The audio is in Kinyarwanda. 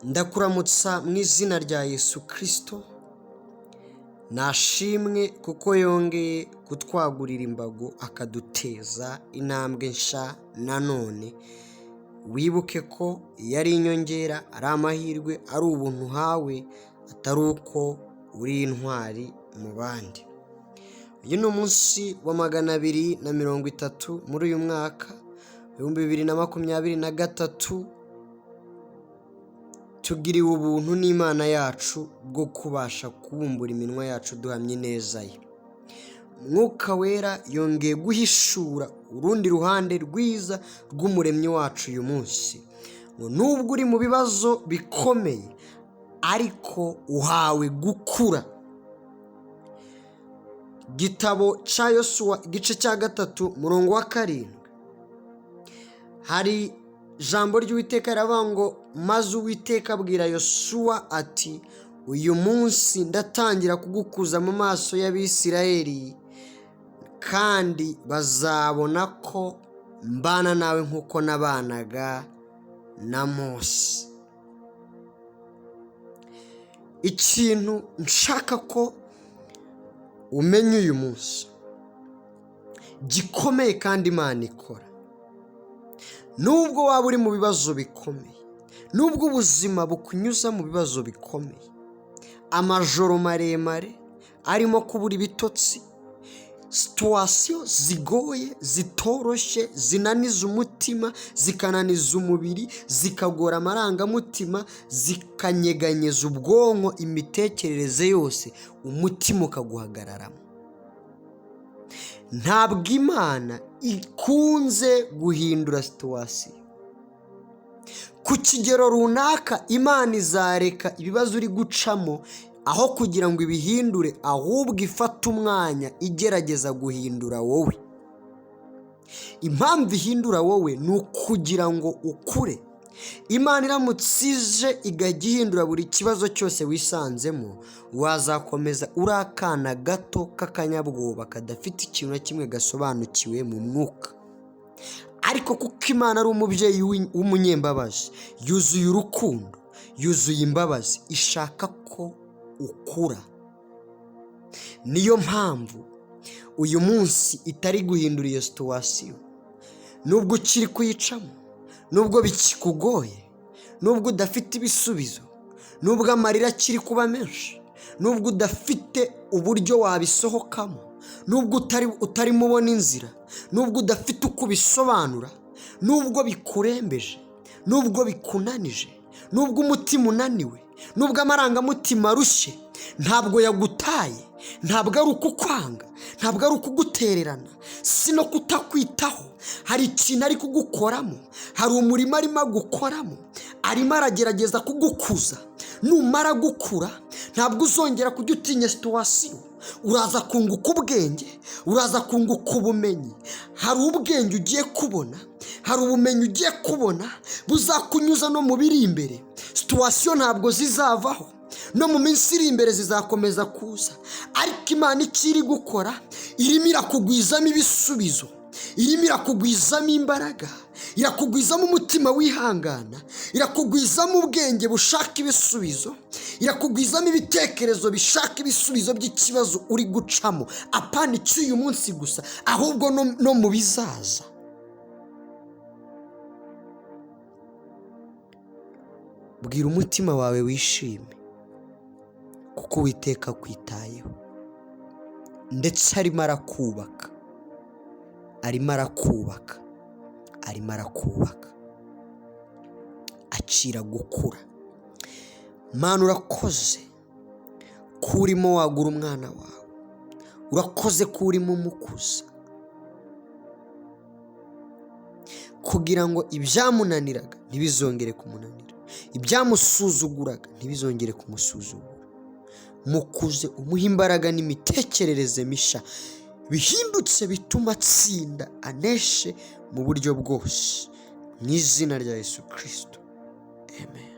Ndakuramutsa mu izina rya Yesu Kristo. Nashimwe kuko yongeye kutwagurira imbago akaduteza intambwe nshya nanone. Wibuke ko yari inyongera, ari amahirwe, ari ubuntu uhawe, atari uko uri intwari mu bandi. Uyu ni umunsi wa 230 muri uyu mwaka 2023. Tugiriwe ubuntu n'Imana yacu bwo kubasha kubumbura iminwa yacu duhamye neza ye. Mwuka wera yongeye guhishura urundi ruhande rwiza rw'umuremyi wacu uyu munsi. Nubwo uri mu bibazo bikomeye, ariko uhawe gukura. Gitabo cya Yosuwa igice cya 3 murongo wa 7. Hari ijambo ry'Uwiteka riravuga ngo, maze Uwiteka abwira Yosuwa ati, uyu munsi ndatangira kugukuza mu maso y'Abisirayeli, kandi bazabona ko mbana nawe nk'uko nabanaga na Mose. Ikintu nshaka ko umenya uyu munsi gikomeye kandi Imana ikora. Nubwo waba uri mu bibazo bikomeye, nubwo ubuzima bukunyuza mu bibazo bikomeye, amajoro maremare arimo kubura ibitotsi, situwasiyo zigoye, zitoroshye, zinaniza umutima, zikananiza umubiri, zikagora amarangamutima, zikanyeganyeza ubwonko, imitekerereze yose, umutima ukaguhagararamo. Ntabwo Imana ikunze guhindura situwasiyo. Ku kigero runaka Imana izareka ibibazo uri gucamo, aho kugira ngo ibihindure, ahubwo ifata umwanya igerageza guhindura wowe. Impamvu ihindura wowe ni ukugira ngo ukure. Imana iramutse ije igajya ihindura buri kibazo cyose wisanzemo, wazakomeza uri akana gato k'akanyabwoba kadafite ikintu na kimwe gasobanukiwe mu mwuka. Ariko kuko Imana ari umubyeyi w'umunyembabazi, yuzuye urukundo, yuzuye imbabazi, ishaka ko ukura. Niyo mpamvu uyu munsi itari guhindura iyo situwasiyo. Nubwo ukiri kuyicamo, nubwo bikikugoye, nubwo udafite ibisubizo, nubwo amarira akiri kuba menshi, nubwo udafite uburyo wabisohokamo, nubwo utarimo ubona inzira, nubwo udafite uko ubisobanura, nubwo bikurembeje, nubwo bikunanije, nubwo umutima unaniwe, nubwo amarangamutima arushye, ntabwo yagutaye, ntabwo ari ukukwanga, ntabwo ari ukugutererana, si no kutakwitaho. Hari ikintu ari kugukoramo, hari umurimo arimo gukoramo, arimo aragerageza kugukuza. Numara gukura, ntabwo uzongera kujya utinya situwasiyo. Uraza kunguka ubwenge, uraza kunguka ubumenyi. Hari ubwenge ugiye kubona, hari ubumenyi ugiye kubona buzakunyuza no mu biri imbere. Situwasiyo ntabwo zizavaho, no mu minsi iri imbere zizakomeza kuza. Ariko Imana ikiri gukora, irimo irakugwizamo ibisubizo, irimo irakugwizamo imbaraga, irakugwizamo umutima wihangana, irakugwizamo ubwenge bushaka ibisubizo, irakugwizamo ibitekerezo bishaka ibisubizo by'ikibazo uri gucamo. Apana icy'uyu munsi gusa, ahubwo no mu bizaza. Bwira umutima wawe wishime, kuko Uwiteka akwitayeho, ndetse arimo arakubaka, arimo arakubaka, arimo arakubaka. Akira gukura. Mana, urakoze ko urimo wagura umwana wawe, urakoze ko urimo umukuza, kugira ngo ibyamunaniraga ntibizongere kumunanira, ibyamusuzuguraga ntibizongere kumusuzugura. Mukuze, umuhe imbaraga n'imitekerereze mishya bihindutse, bituma atsinda, aneshe mu buryo bwose, mu izina rya Yesu Kristo. Amen.